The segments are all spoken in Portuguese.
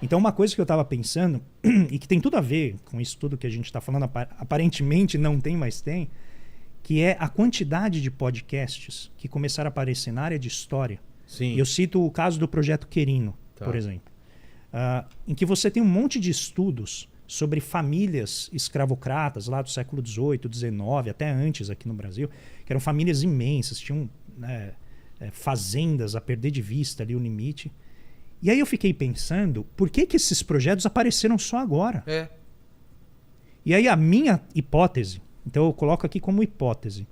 Então, uma coisa que eu estava pensando, e que tem tudo a ver com isso tudo que a gente está falando, aparentemente não tem, mas tem, que é a quantidade de podcasts que começaram a aparecer na área de história. Sim. E eu cito o caso do Projeto Querino, por exemplo, em que você tem um monte de estudos sobre famílias escravocratas lá do século XVIII, XIX, até antes aqui no Brasil, que eram famílias imensas, tinham fazendas a perder de vista ali o limite. E aí eu fiquei pensando, por que esses projetos apareceram só agora? E aí a minha hipótese, então eu coloco aqui como hipótese,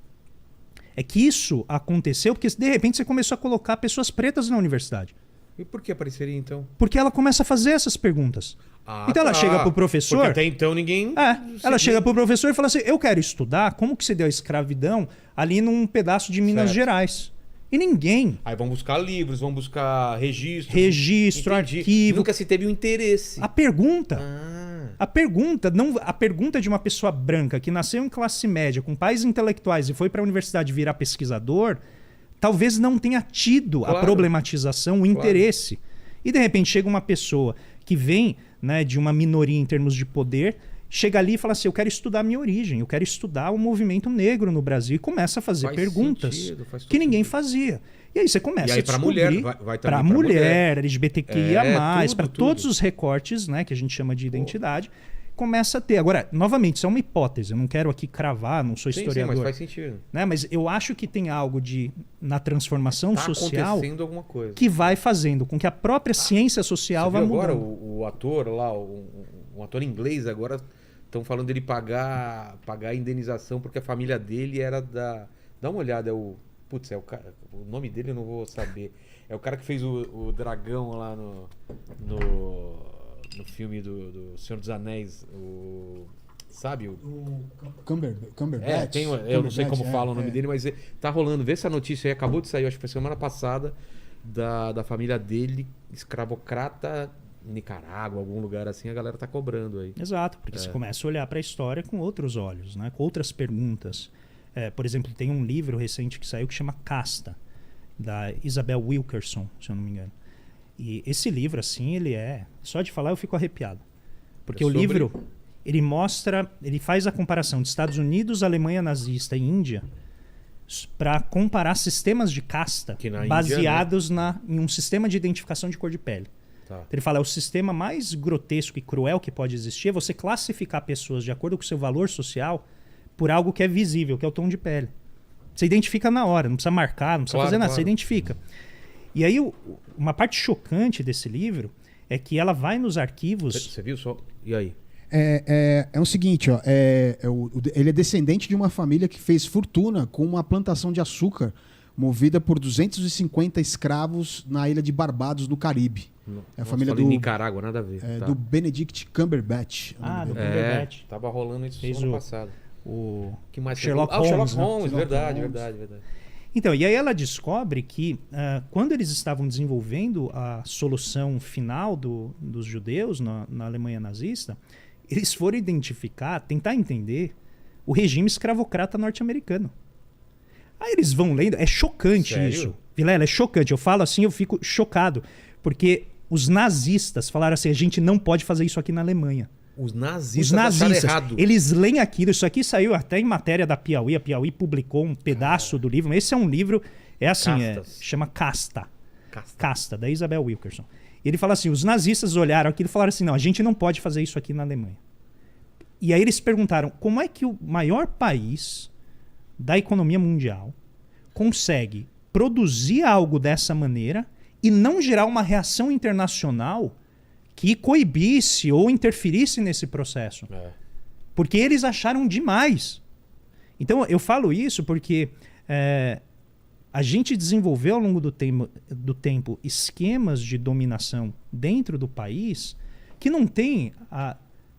é que isso aconteceu porque de repente você começou a colocar pessoas pretas na universidade. E por que apareceria então? Porque ela começa a fazer essas perguntas. Então ela chega pro professor... Porque até então ninguém... ela chega pro professor e fala assim, eu quero estudar como que se deu a escravidão ali num pedaço de Minas Gerais. E ninguém... Aí vão buscar livros, vão buscar registros. Registro, arquivo... Nunca se teve um interesse. A pergunta... A pergunta de uma pessoa branca que nasceu em classe média, com pais intelectuais e foi para a universidade virar pesquisador, talvez não tenha tido a problematização, o interesse. E de repente chega uma pessoa que vem, né, de uma minoria em termos de poder, chega ali e fala assim, eu quero estudar a minha origem, eu quero estudar o movimento negro no Brasil, e começa a fazer perguntas que ninguém fazia. E aí você começa a descobrir para mulher, LGBTQIA+, para todos os recortes, né, que a gente chama de identidade, começa a ter. Agora, novamente, isso é uma hipótese, eu não quero aqui cravar, não sou historiador. Sim, mas faz sentido. Né? Mas eu acho que tem algo na transformação social acontecendo alguma coisa que vai fazendo com que a própria ciência social vá mudando. Agora o ator lá, um ator inglês agora, estão falando dele pagar a indenização porque a família dele era da... Dá uma olhada, é o... Putz, é o cara... O nome dele eu não vou saber. É o cara que fez o dragão lá no filme do Senhor dos Anéis. Sabe? O Cumberbatch. Eu não sei como fala o nome dele, mas tá rolando. Vê essa notícia aí, acabou de sair, acho que foi semana passada, da família dele, escravocrata, Nicarágua, algum lugar assim, a galera tá cobrando aí. Exato, porque você começa a olhar para a história com outros olhos, né? Com outras perguntas. Por exemplo, tem um livro recente que saiu que chama Casta, da Isabel Wilkerson, se eu não me engano. E esse livro, assim, ele só de falar eu fico arrepiado. Porque o livro, ele faz a comparação de Estados Unidos, Alemanha nazista e Índia para comparar sistemas de casta baseados em um sistema de identificação de cor de pele. Então ele fala, o sistema mais grotesco e cruel que pode existir é você classificar pessoas de acordo com o seu valor social por algo que é visível, que é o tom de pele. Você identifica na hora, não precisa marcar, não precisa fazer nada, você identifica. E aí, uma parte chocante desse livro é que ela vai nos arquivos... Você viu só? E aí? É o seguinte, ó, ele é descendente de uma família que fez fortuna com uma plantação de açúcar movida por 250 escravos na ilha de Barbados, no Caribe. É a família do Nicarágua, nada a ver. Do Benedict Cumberbatch. Do Cumberbatch. Tava rolando isso ano passado. Que mais Sherlock Holmes. Sherlock Holmes, verdade. Então, e aí ela descobre que quando eles estavam desenvolvendo a solução final dos judeus na Alemanha nazista, eles foram tentar entender o regime escravocrata norte-americano. Aí eles vão lendo, é chocante isso. Vilela, é chocante. Eu falo assim, eu fico chocado. Porque os nazistas falaram assim, a gente não pode fazer isso aqui na Alemanha. Os nazistas errado. Eles leem aquilo. Isso aqui saiu até em matéria da Piauí. A Piauí publicou um pedaço do livro. Esse é um livro, chama Casta, da Isabel Wilkerson. E ele fala assim, os nazistas olharam aquilo e falaram assim, não, a gente não pode fazer isso aqui na Alemanha. E aí eles perguntaram, como é que o maior país da economia mundial consegue produzir algo dessa maneira e não gerar uma reação internacional que coibisse ou interferisse nesse processo? Porque eles acharam demais. Então eu falo isso porque a gente desenvolveu ao longo do tempo esquemas de dominação dentro do país que não tem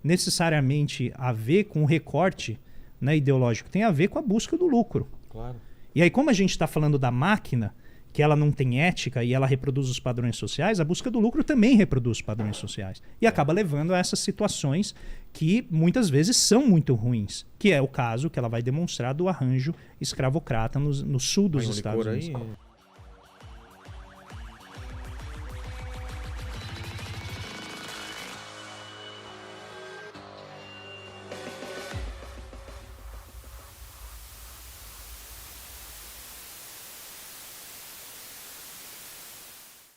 necessariamente a ver com o recorte, né, ideológico, tem a ver com a busca do lucro. Claro. E aí, como a gente está falando da máquina, que ela não tem ética e ela reproduz os padrões sociais, a busca do lucro também reproduz os padrões sociais. E acaba levando a essas situações que muitas vezes são muito ruins, que é o caso que ela vai demonstrar do arranjo escravocrata no sul dos Estados Unidos.